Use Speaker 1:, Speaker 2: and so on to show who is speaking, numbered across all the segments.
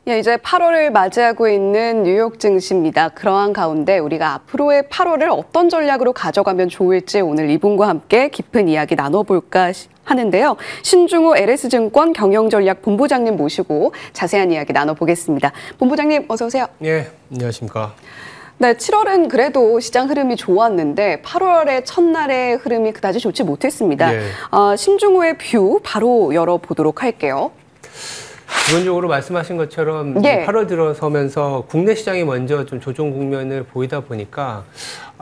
Speaker 1: 예, 이제 8월을 맞이하고 있는 뉴욕 증시입니다. 그러한 가운데 우리가 앞으로의 8월을 어떤 전략으로 가져가면 좋을지 오늘 이분과 함께 깊은 이야기 나눠볼까 하는데요. 신중호 LS증권 경영전략본부장님 모시고 자세한 이야기 나눠보겠습니다. 본부장님 어서 오세요.
Speaker 2: 예, 안녕하십니까.
Speaker 1: 네, 7월은 그래도 시장 흐름이 좋았는데 8월의 첫날의 흐름이 그다지 좋지 못했습니다.
Speaker 2: 예.
Speaker 1: 신중호의 뷰 바로 열어보도록 할게요.
Speaker 2: 기본적으로 말씀하신 것처럼
Speaker 1: 예.
Speaker 2: 8월 들어서면서 국내 시장이 먼저 좀 조정 국면을 보이다 보니까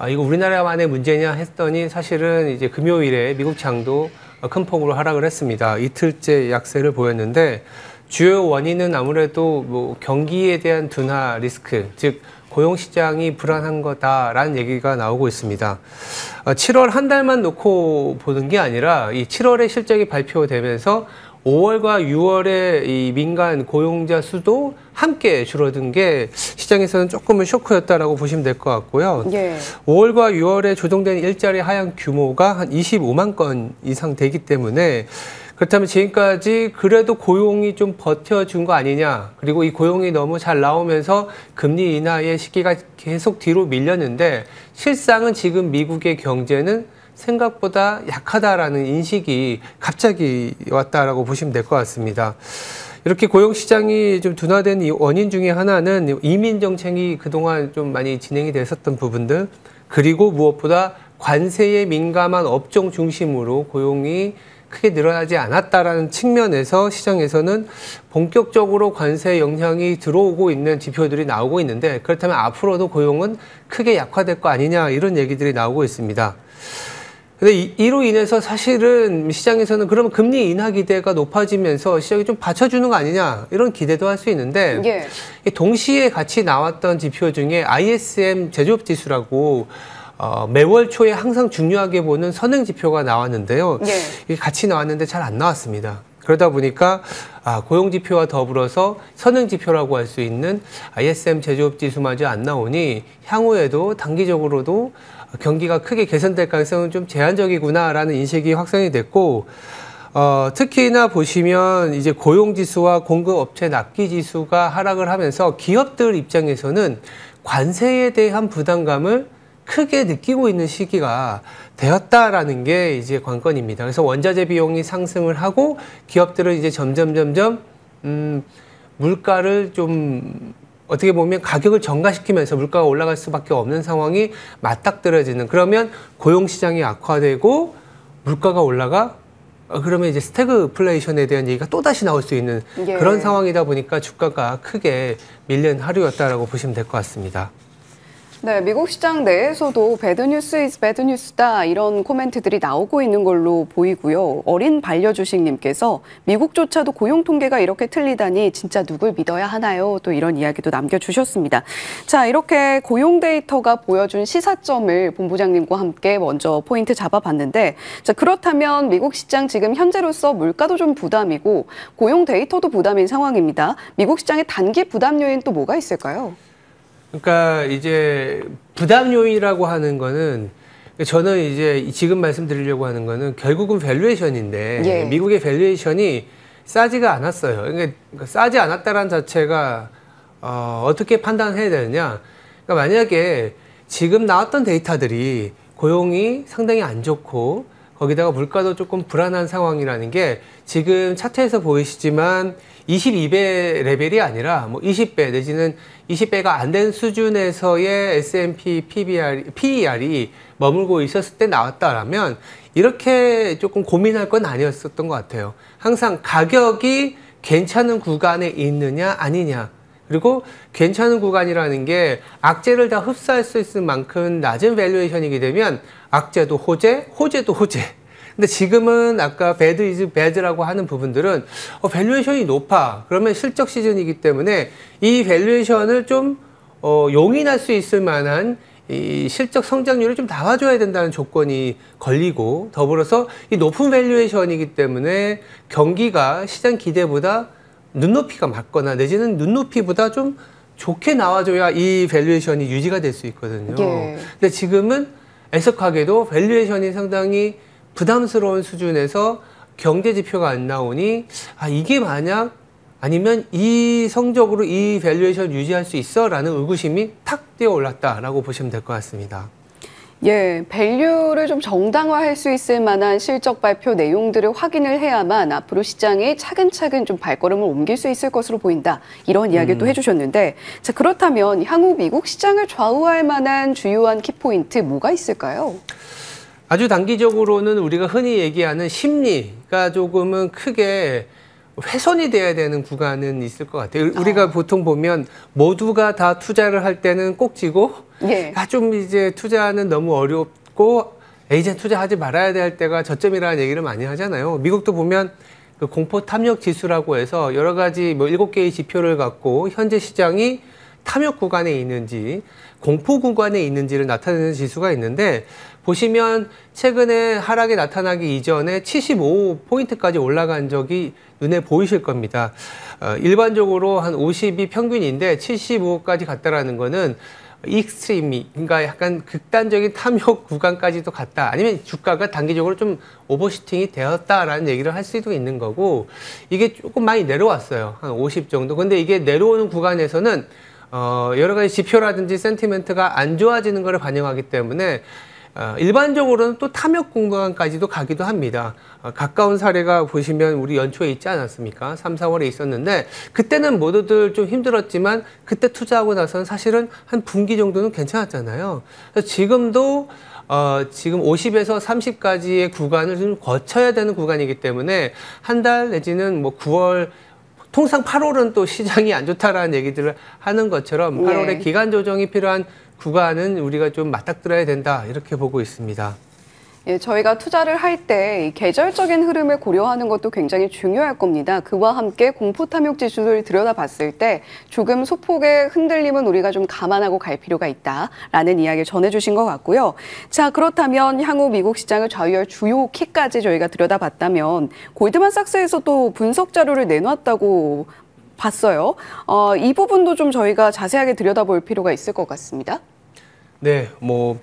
Speaker 2: 이거 우리나라만의 문제냐 했더니 사실은 이제 금요일에 미국 장도 큰 폭으로 하락을 했습니다. 이틀째 약세를 보였는데 주요 원인은 아무래도 뭐 경기에 대한 둔화 리스크, 즉 고용 시장이 불안한 거다라는 얘기가 나오고 있습니다. 7월 한 달만 놓고 보는 게 아니라 이 7월에 실적이 발표되면서 5월과 6월의 이 민간 고용자 수도 함께 줄어든 게 시장에서는 조금은 쇼크였다라고 보시면 될 것 같고요.
Speaker 1: 예.
Speaker 2: 5월과 6월에 조정된 일자리 하향 규모가 한 25만 건 이상 되기 때문에 그렇다면 지금까지 그래도 고용이 좀 버텨준 거 아니냐. 그리고 이 고용이 너무 잘 나오면서 금리 인하의 시기가 계속 뒤로 밀렸는데 실상은 지금 미국의 경제는 생각보다 약하다라는 인식이 갑자기 왔다라고 보시면 될 것 같습니다. 이렇게 고용시장이 좀 둔화된 이 원인 중에 하나는 이민 정책이 그동안 좀 많이 진행이 됐었던 부분들, 그리고 무엇보다 관세에 민감한 업종 중심으로 고용이 크게 늘어나지 않았다라는 측면에서 시장에서는 본격적으로 관세 영향이 들어오고 있는 지표들이 나오고 있는데, 그렇다면 앞으로도 고용은 크게 약화될 거 아니냐 이런 얘기들이 나오고 있습니다. 근데 이로 인해서 사실은 시장에서는 그러면 금리 인하 기대가 높아지면서 시장이 좀 받쳐주는 거 아니냐 이런 기대도 할 수 있는데, 예. 동시에 같이 나왔던 지표 중에 ISM 제조업 지수라고 매월 초에 항상 중요하게 보는 선행 지표가 나왔는데요. 예. 이게 같이 나왔는데 잘 안 나왔습니다. 그러다 보니까 고용 지표와 더불어서 선행 지표라고 할 수 있는 ISM 제조업 지수마저 안 나오니 향후에도 단기적으로도 경기가 크게 개선될 가능성은 좀 제한적이구나라는 인식이 확산이 됐고, 특히나 보시면 이제 고용 지수와 공급 업체 납기 지수가 하락을 하면서 기업들 입장에서는 관세에 대한 부담감을 크게 느끼고 있는 시기가 되었다라는 게 이제 관건입니다. 그래서 원자재 비용이 상승을 하고 기업들은 이제 점점 물가를 좀 어떻게 보면 가격을 정가시키면서 물가가 올라갈 수밖에 없는 상황이 맞닥뜨려지는, 그러면 고용 시장이 악화되고 물가가 올라가 그러면 이제 스태그플레이션에 대한 얘기가 또다시 나올 수 있는
Speaker 1: 예.
Speaker 2: 그런 상황이다 보니까 주가가 크게 밀린 하루였다라고 보시면 될 것 같습니다.
Speaker 1: 네, 미국 시장 내에서도 배드뉴스 is 배드뉴스다 이런 코멘트들이 나오고 있는 걸로 보이고요. 어린 반려주식님께서 미국조차도 고용 통계가 이렇게 틀리다니 진짜 누굴 믿어야 하나요? 또 이런 이야기도 남겨주셨습니다. 자, 이렇게 고용 데이터가 보여준 시사점을 본부장님과 함께 먼저 포인트 잡아봤는데, 자, 그렇다면 미국 시장 지금 현재로서 물가도 좀 부담이고 고용 데이터도 부담인 상황입니다. 미국 시장의 단기 부담 요인 또 뭐가 있을까요?
Speaker 2: 그러니까 이제 부담 요인이라고 하는 거는, 저는 이제 지금 말씀드리려고 하는 거는 결국은 밸류에이션인데,
Speaker 1: 예.
Speaker 2: 미국의 밸류에이션이 싸지가 않았어요. 그러니까 싸지 않았다는 자체가 어떻게 판단해야 되느냐. 그러니까 만약에 지금 나왔던 데이터들이 고용이 상당히 안 좋고 거기다가 물가도 조금 불안한 상황이라는 게 지금 차트에서 보이시지만 22배 레벨이 아니라 뭐 20배 내지는 20배가 안 된 수준에서의 S&P PER이 머물고 있었을 때 나왔다라면 이렇게 조금 고민할 건 아니었었던 것 같아요. 항상 가격이 괜찮은 구간에 있느냐 아니냐, 그리고 괜찮은 구간이라는 게 악재를 다 흡수할 수 있을 만큼 낮은 밸류에이션이게 되면 악재도 호재, 호재도 호재. 근데 지금은 아까 배드 이즈 배드라고 하는 부분들은 밸류에이션이 높아. 그러면 실적 시즌이기 때문에 이 밸류에이션을 좀 용인할 수 있을 만한 이 실적 성장률을 좀 나와줘야 된다는 조건이 걸리고, 더불어서 이 높은 밸류에이션이기 때문에 경기가 시장 기대보다 눈높이가 맞거나 내지는 눈높이보다 좀 좋게 나와줘야 이 밸류에이션이 유지가 될 수 있거든요.
Speaker 1: 예.
Speaker 2: 근데 지금은 애석하게도 밸류에이션이 상당히 부담스러운 수준에서 경제 지표가 안 나오니 이게 만약 아니면 이 성적으로 이 밸류에이션 유지할 수 있어? 라는 의구심이 탁 뛰어 올랐다라고 보시면 될 것 같습니다.
Speaker 1: 예, 밸류를 좀 정당화할 수 있을 만한 실적 발표 내용들을 확인을 해야만 앞으로 시장이 차근차근 좀 발걸음을 옮길 수 있을 것으로 보인다. 이런 이야기를 또 해주셨는데, 자, 그렇다면 향후 미국 시장을 좌우할 만한 주요한 키포인트 뭐가 있을까요?
Speaker 2: 아주 단기적으로는 우리가 흔히 얘기하는 심리가 조금은 크게 훼손이 돼야 되는 구간은 있을 것 같아요. 우리가 보통 보면 모두가 다 투자를 할 때는 꼭지고
Speaker 1: 예.
Speaker 2: 좀 이제 투자는 너무 어렵고 이제 투자하지 말아야 될 때가 저점이라는 얘기를 많이 하잖아요. 미국도 보면 그 공포 탐욕 지수라고 해서 여러 가지 뭐 7개의 지표를 갖고 현재 시장이 탐욕 구간에 있는지 공포 구간에 있는지를 나타내는 지수가 있는데 보시면 최근에 하락이 나타나기 이전에 75포인트까지 올라간 적이 눈에 보이실 겁니다. 일반적으로 한 50이 평균인데 75까지 갔다라는 거는 익스트림이, 그러니까 약간 극단적인 탐욕 구간까지도 갔다. 아니면 주가가 단기적으로 좀 오버슈팅이 되었다라는 얘기를 할 수도 있는 거고, 이게 조금 많이 내려왔어요. 한 50 정도. 근데 이게 내려오는 구간에서는 여러 가지 지표라든지 센티멘트가 안 좋아지는 것을 반영하기 때문에 일반적으로는 또 탐욕 공간까지도 가기도 합니다. 가까운 사례가 보시면 우리 연초에 있지 않았습니까? 3, 4월에 있었는데 그때는 모두들 좀 힘들었지만 그때 투자하고 나서는 사실은 한 분기 정도는 괜찮았잖아요. 그래서 지금도 지금 50에서 30까지의 구간을 좀 거쳐야 되는 구간이기 때문에 한 달 내지는 뭐 9월 통상 8월은 또 시장이 안 좋다라는 얘기들을 하는 것처럼 8월에 기간 조정이 필요한 구간은 우리가 좀 맞닥뜨려야 된다 이렇게 보고 있습니다.
Speaker 1: 예, 저희가 투자를 할 때 계절적인 흐름을 고려하는 것도 굉장히 중요할 겁니다. 그와 함께 공포탐욕 지수를 들여다봤을 때 조금 소폭의 흔들림은 우리가 좀 감안하고 갈 필요가 있다라는 이야기를 전해주신 것 같고요. 자, 그렇다면 향후 미국 시장을 좌우할 주요 키까지 저희가 들여다봤다면 골드만삭스에서 또 분석 자료를 내놨다고 봤어요. 이 부분도 좀 저희가 자세하게 들여다볼 필요가 있을 것 같습니다.
Speaker 2: 네, 뭐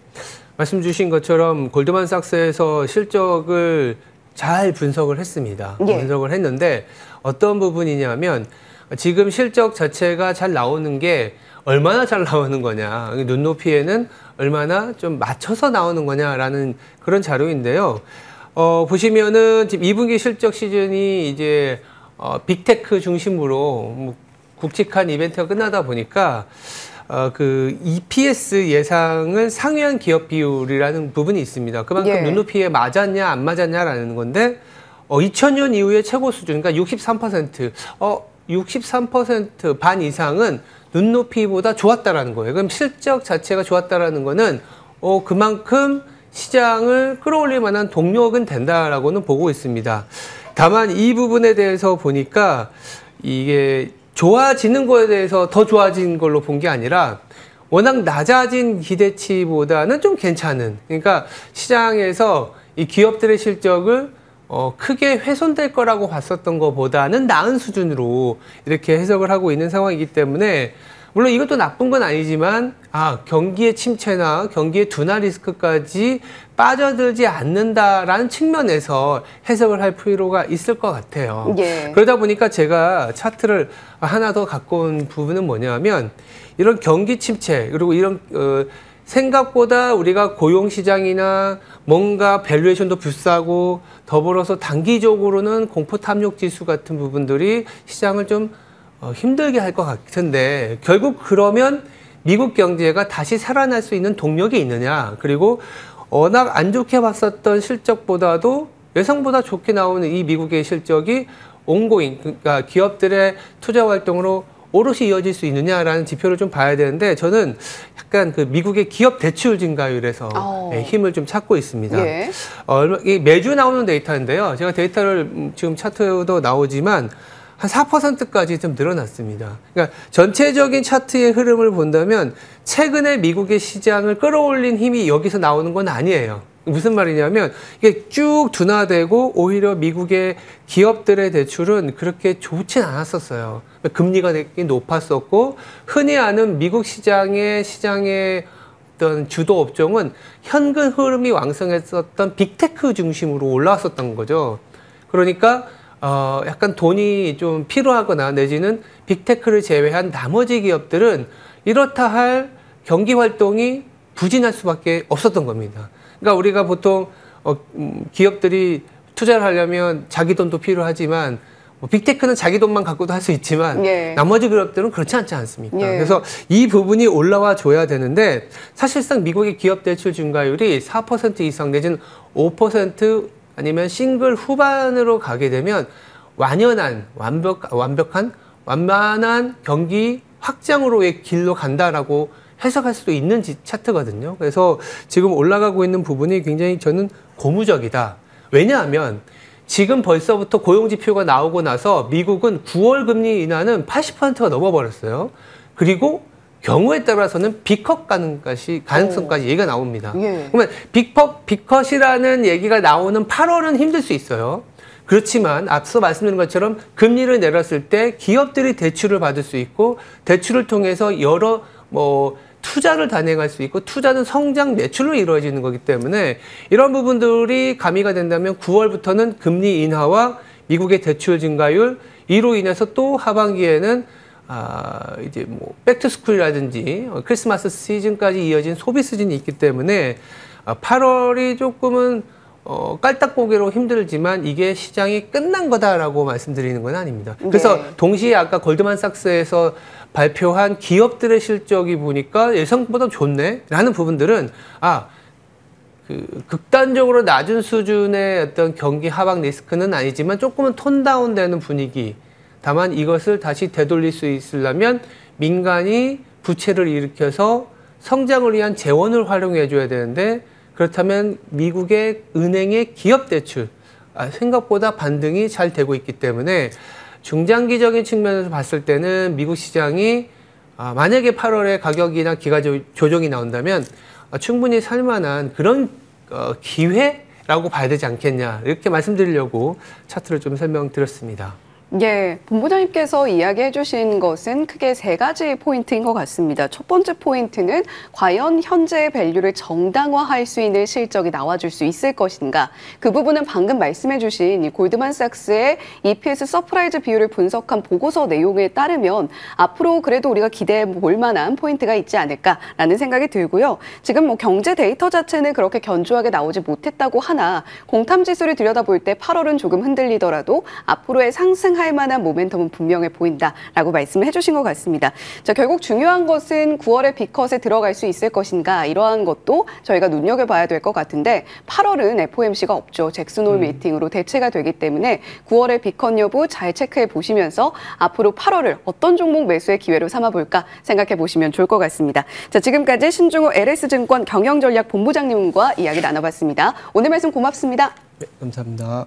Speaker 2: 말씀 주신 것처럼 골드만삭스에서 실적을 잘 분석을 했습니다.
Speaker 1: 예.
Speaker 2: 분석을 했는데 어떤 부분이냐면 지금 실적 자체가 잘 나오는 게 얼마나 잘 나오는 거냐, 눈높이에는 얼마나 좀 맞춰서 나오는 거냐라는 그런 자료인데요. 보시면은 지금 2분기 실적 시즌이 이제 빅테크 중심으로 뭐 굵직한 이벤트가 끝나다 보니까 그 EPS 예상을 상회한 기업 비율이라는 부분이 있습니다. 그만큼 눈높이에 맞았냐 안 맞았냐라는 건데 2000년 이후에 최고 수준, 그러니까 63% 반 이상은 눈높이보다 좋았다라는 거예요. 그럼 실적 자체가 좋았다라는 거는 그만큼 시장을 끌어올릴 만한 동력은 된다라고는 보고 있습니다. 다만 이 부분에 대해서 보니까 이게 좋아지는 거에 대해서 더 좋아진 걸로 본 게 아니라 워낙 낮아진 기대치보다는 좀 괜찮은, 그러니까 시장에서 이 기업들의 실적을 크게 훼손될 거라고 봤었던 것보다는 나은 수준으로 이렇게 해석을 하고 있는 상황이기 때문에 물론 이것도 나쁜 건 아니지만 경기의 침체나 경기의 둔화 리스크까지 빠져들지 않는다라는 측면에서 해석을 할 필요가 있을 것 같아요.
Speaker 1: 예.
Speaker 2: 그러다 보니까 제가 차트를 하나 더 갖고 온 부분은 뭐냐면 이런 경기 침체 그리고 이런 생각보다 우리가 고용시장이나 뭔가 밸류에이션도 비싸고 더불어서 단기적으로는 공포탐욕 지수 같은 부분들이 시장을 좀 힘들게 할 것 같은데 결국 그러면 미국 경제가 다시 살아날 수 있는 동력이 있느냐, 그리고 워낙 안 좋게 봤었던 실적보다도 예상보다 좋게 나오는 이 미국의 실적이 온고잉, 그러니까 기업들의 투자 활동으로 오롯이 이어질 수 있느냐라는 지표를 좀 봐야 되는데 저는 약간 그 미국의 기업 대출 증가율에서 힘을 좀 찾고 있습니다.
Speaker 1: 예.
Speaker 2: 매주 나오는 데이터인데요. 제가 데이터를 지금 차트도 나오지만 한 4%까지 좀 늘어났습니다. 그러니까 전체적인 차트의 흐름을 본다면 최근에 미국의 시장을 끌어올린 힘이 여기서 나오는 건 아니에요. 무슨 말이냐면 이게 쭉 둔화되고 오히려 미국의 기업들의 대출은 그렇게 좋진 않았었어요. 금리가 되게 높았었고 흔히 아는 미국 시장의 어떤 주도 업종은 현금 흐름이 왕성했었던 빅테크 중심으로 올라왔었던 거죠. 그러니까 약간 돈이 좀 필요하거나 내지는 빅테크를 제외한 나머지 기업들은 이렇다 할 경기 활동이 부진할 수밖에 없었던 겁니다. 그러니까 우리가 보통 기업들이 투자를 하려면 자기 돈도 필요하지만 빅테크는 자기 돈만 갖고도 할 수 있지만
Speaker 1: 예.
Speaker 2: 나머지 기업들은 그렇지 않지 않습니까?
Speaker 1: 예.
Speaker 2: 그래서 이 부분이 올라와 줘야 되는데 사실상 미국의 기업 대출 증가율이 4% 이상 내지는 5% 아니면 싱글 후반으로 가게 되면 완만한 경기 확장으로의 길로 간다라고 해석할 수도 있는 차트거든요. 그래서 지금 올라가고 있는 부분이 굉장히 저는 고무적이다. 왜냐하면 지금 벌써부터 고용지표가 나오고 나서 미국은 9월 금리 인하는 80%가 넘어버렸어요. 그리고 경우에 따라서는 빅컷 가능성까지 얘기가 나옵니다.
Speaker 1: 예.
Speaker 2: 그러면 빅컷이라는 얘기가 나오는 8월은 힘들 수 있어요. 그렇지만 앞서 말씀드린 것처럼 금리를 내렸을 때 기업들이 대출을 받을 수 있고 대출을 통해서 여러 투자를 단행할 수 있고 투자는 성장 매출로 이루어지는 거기 때문에 이런 부분들이 가미가 된다면 9월부터는 금리 인하와 미국의 대출 증가율 이로 인해서 또 하반기에는 이제 백투스쿨이라든지 크리스마스 시즌까지 이어진 소비 시즌이 있기 때문에 8월이 조금은 깔딱고개로 힘들지만 이게 시장이 끝난 거다라고 말씀드리는 건 아닙니다. 그래서
Speaker 1: 네.
Speaker 2: 동시에 아까 골드만삭스에서 발표한 기업들의 실적이 보니까 예상보다 좋네 라는 부분들은 극단적으로 낮은 수준의 어떤 경기 하방 리스크는 아니지만 조금은 톤 다운되는 분위기. 다만 이것을 다시 되돌릴 수 있으려면 민간이 부채를 일으켜서 성장을 위한 재원을 활용해 줘야 되는데 그렇다면 미국의 은행의 기업 대출 생각보다 반등이 잘 되고 있기 때문에 중장기적인 측면에서 봤을 때는 미국 시장이 만약에 8월에 가격이나 기가 조정이 나온다면 충분히 살만한 그런 기회라고 봐야 되지 않겠냐 이렇게 말씀드리려고 차트를 좀 설명드렸습니다.
Speaker 1: 예, 본부장님께서 이야기해 주신 것은 크게 세 가지 포인트인 것 같습니다. 첫 번째 포인트는 과연 현재의 밸류를 정당화할 수 있는 실적이 나와줄 수 있을 것인가. 그 부분은 방금 말씀해 주신 이 골드만삭스의 EPS 서프라이즈 비율을 분석한 보고서 내용에 따르면 앞으로 그래도 우리가 기대해 볼 만한 포인트가 있지 않을까라는 생각이 들고요. 지금 경제 데이터 자체는 그렇게 견조하게 나오지 못했다고 하나 공탐지수를 들여다볼 때 8월은 조금 흔들리더라도 앞으로의 상승 할 만한 모멘텀은 분명해 보인다라고 말씀을 해주신 것 같습니다. 자, 결국 중요한 것은 9월에 빅컷에 들어갈 수 있을 것인가 이러한 것도 저희가 눈여겨봐야 될 것 같은데 8월은 FOMC가 없죠. 잭슨 홀 미팅으로 대체가 되기 때문에 9월의 빅컷 여부 잘 체크해 보시면서 앞으로 8월을 어떤 종목 매수의 기회로 삼아볼까 생각해 보시면 좋을 것 같습니다. 자, 지금까지 신중호 LS증권 경영전략본부장님과 이야기 나눠봤습니다. 오늘 말씀 고맙습니다.
Speaker 2: 네, 감사합니다.